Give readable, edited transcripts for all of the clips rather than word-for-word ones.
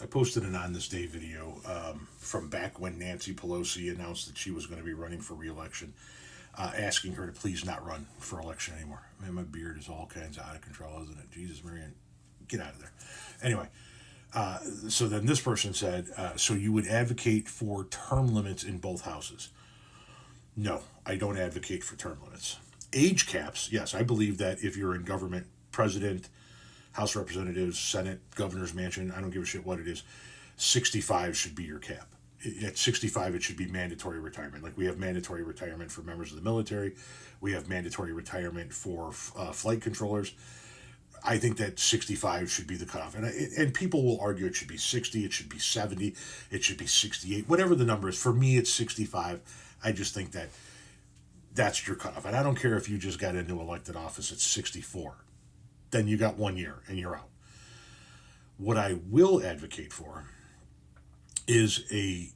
I posted an On This Day video from back when Nancy Pelosi announced that she was going to be running for re-election, asking her to please not run for election anymore. Man, my beard is all kinds of out of control, isn't it? Jesus, Marianne, get out of there. Anyway, so then this person said, so you would advocate for term limits in both houses? No, I don't advocate for term limits. Age caps, yes, I believe that if you're in government, president, House of Representatives, Senate, governor's mansion, I don't give a shit what it is, 65 should be your cap. At 65, it should be mandatory retirement. Like we have mandatory retirement for members of the military, we have mandatory retirement for flight controllers. I think that 65 should be the cutoff. And people will argue it should be 60, it should be 70, it should be 68, whatever the number is. For me, it's 65. I just think that that's your cutoff. And I don't care if you just got into elected office at 64. Then you got 1 year and you're out. What I will advocate for is a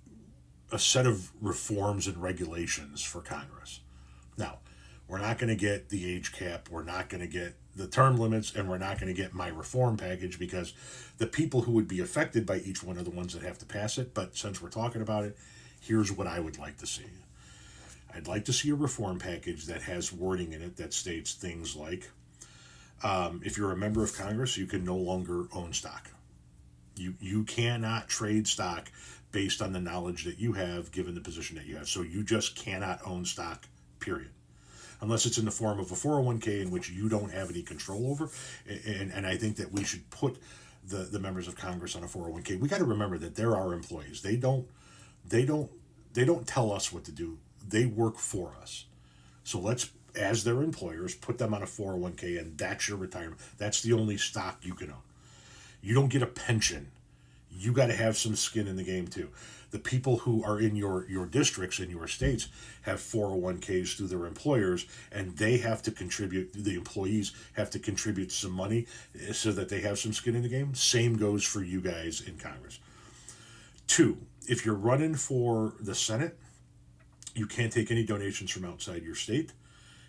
set of reforms and regulations for Congress. Now, we're not going to get the age cap, we're not going to get the term limits, and we're not going to get my reform package because the people who would be affected by each one are the ones that have to pass it. But since we're talking about it, here's what I would like to see. I'd like to see a reform package that has wording in it that states things like if you're a member of Congress, you can no longer own stock. You cannot trade stock based on the knowledge that you have given the position that you have. So you just cannot own stock, period. Unless it's in the form of a 401k in which you don't have any control over. And I think that we should put the members of Congress on a 401k. We got to remember that they're our employees. They don't tell us what to do. They work for us. So let's, as their employers, put them on a 401k, and that's your retirement. That's the only stock you can own. You don't get a pension. You got to have some skin in the game too. The people who are in your districts and your states have 401ks through their employers, and they have to contribute. The employees have to contribute some money so that they have some skin in the game. Same goes for you guys in Congress. Two, if you're running for the Senate, you can't take any donations from outside your state.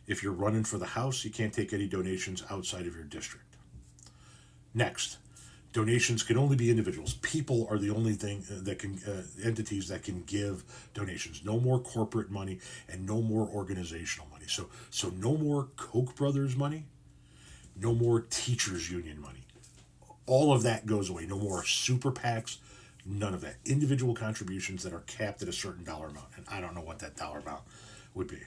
If you're running for the House, you can't take any donations outside of your district. Next, donations can only be individuals. People are the only thing that can, entities that can give donations. No more corporate money and no more organizational money. So no more Koch brothers money, no more teachers union money. All of that goes away. No more super PACs, none of that. Individual contributions that are capped at a certain dollar amount. And I don't know what that dollar amount would be.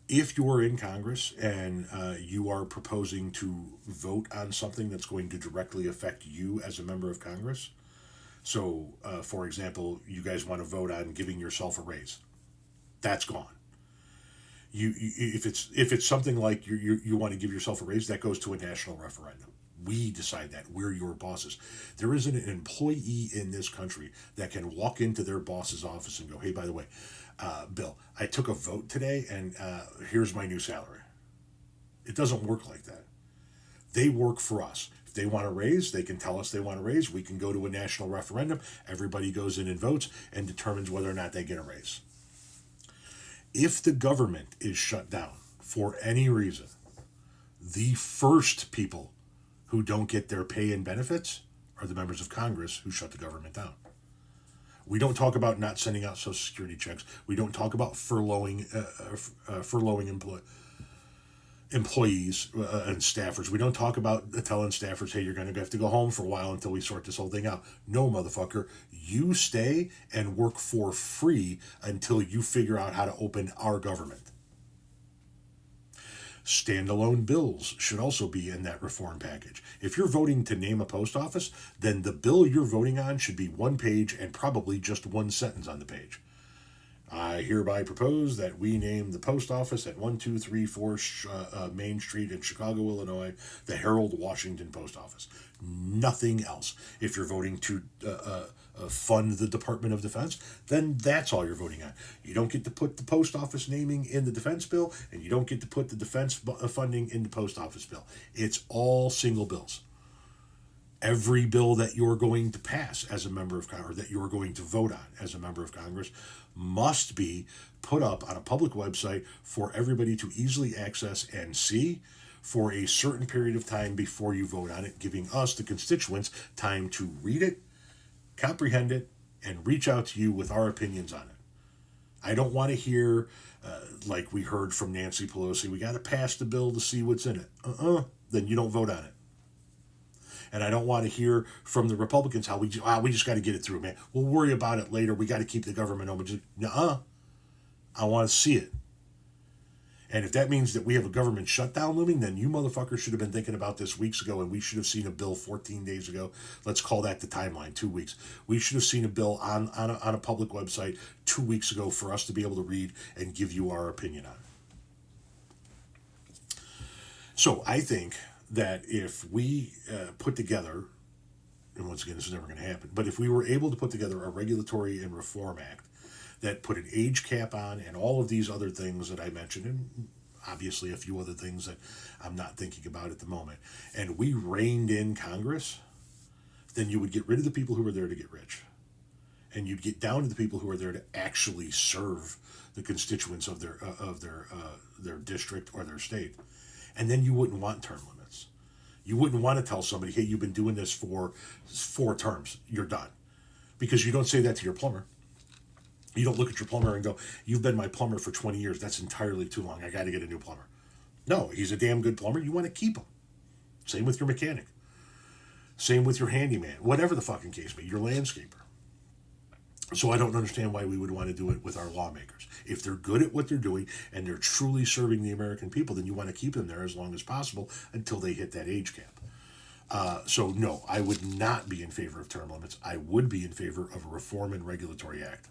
If you're in Congress and you are proposing to vote on something that's going to directly affect you as a member of Congress, so for example, you guys want to vote on giving yourself a raise, that's gone. If it's something like you want to give yourself a raise, that goes to a national referendum. We decide that. We're your bosses. There isn't an employee in this country that can walk into their boss's office and go, hey, by the way, Bill, I took a vote today and here's my new salary. It doesn't work like that. They work for us. If they want a raise, they can tell us they want a raise. We can go to a national referendum. Everybody goes in and votes and determines whether or not they get a raise. If the government is shut down for any reason, the first people who don't get their pay and benefits are the members of Congress who shut the government down. We don't talk about not sending out Social Security checks. We don't talk about furloughing employees and staffers. We don't talk about telling staffers, hey, you're going to have to go home for a while until we sort this whole thing out. No, motherfucker. You stay and work for free until you figure out how to open our government. Standalone bills should also be in that reform package. If you're voting to name a post office, then the bill you're voting on should be one page and probably just one sentence on the page. I hereby propose that we name the post office at 1234 Main Street in Chicago, Illinois, the Harold Washington Post Office. Nothing else. If you're voting to fund the Department of Defense, then that's all you're voting on. You don't get to put the post office naming in the defense bill, and you don't get to put the defense funding in the post office bill. It's all single bills. Every bill that you're going to pass as a member of Congress, that you're going to vote on as a member of Congress, must be put up on a public website for everybody to easily access and see for a certain period of time before you vote on it, giving us, the constituents, time to read it, comprehend it, and reach out to you with our opinions on it. I don't want to hear, like we heard from Nancy Pelosi, we got to pass the bill to see what's in it. Then you don't vote on it. And I don't want to hear from the Republicans how we just got to get it through, man. We'll worry about it later. We got to keep the government open. Nuh-uh. I want to see it. And if that means that we have a government shutdown looming, then you motherfuckers should have been thinking about this weeks ago, and we should have seen a bill 14 days ago. Let's call that the timeline, 2 weeks. We should have seen a bill on a public website 2 weeks ago for us to be able to read and give you our opinion on. So I think that if we put together, and once again, this is never going to happen, but if we were able to put together a regulatory and reform act that put an age cap on and all of these other things that I mentioned, and obviously a few other things that I'm not thinking about at the moment, and we reined in Congress, then you would get rid of the people who are there to get rich. And you'd get down to the people who are there to actually serve the constituents of their district or their state. And then you wouldn't want term limits. You wouldn't want to tell somebody, hey, you've been doing this for 4 terms, you're done. Because you don't say that to your plumber. You don't look at your plumber and go, you've been my plumber for 20 years, that's entirely too long, I got to get a new plumber. No, he's a damn good plumber, you want to keep him. Same with your mechanic. Same with your handyman, whatever the fucking case may be, your landscaper. So I don't understand why we would want to do it with our lawmakers. If they're good at what they're doing and they're truly serving the American people, then you want to keep them there as long as possible until they hit that age cap. So no, I would not be in favor of term limits. I would be in favor of a reform and regulatory act.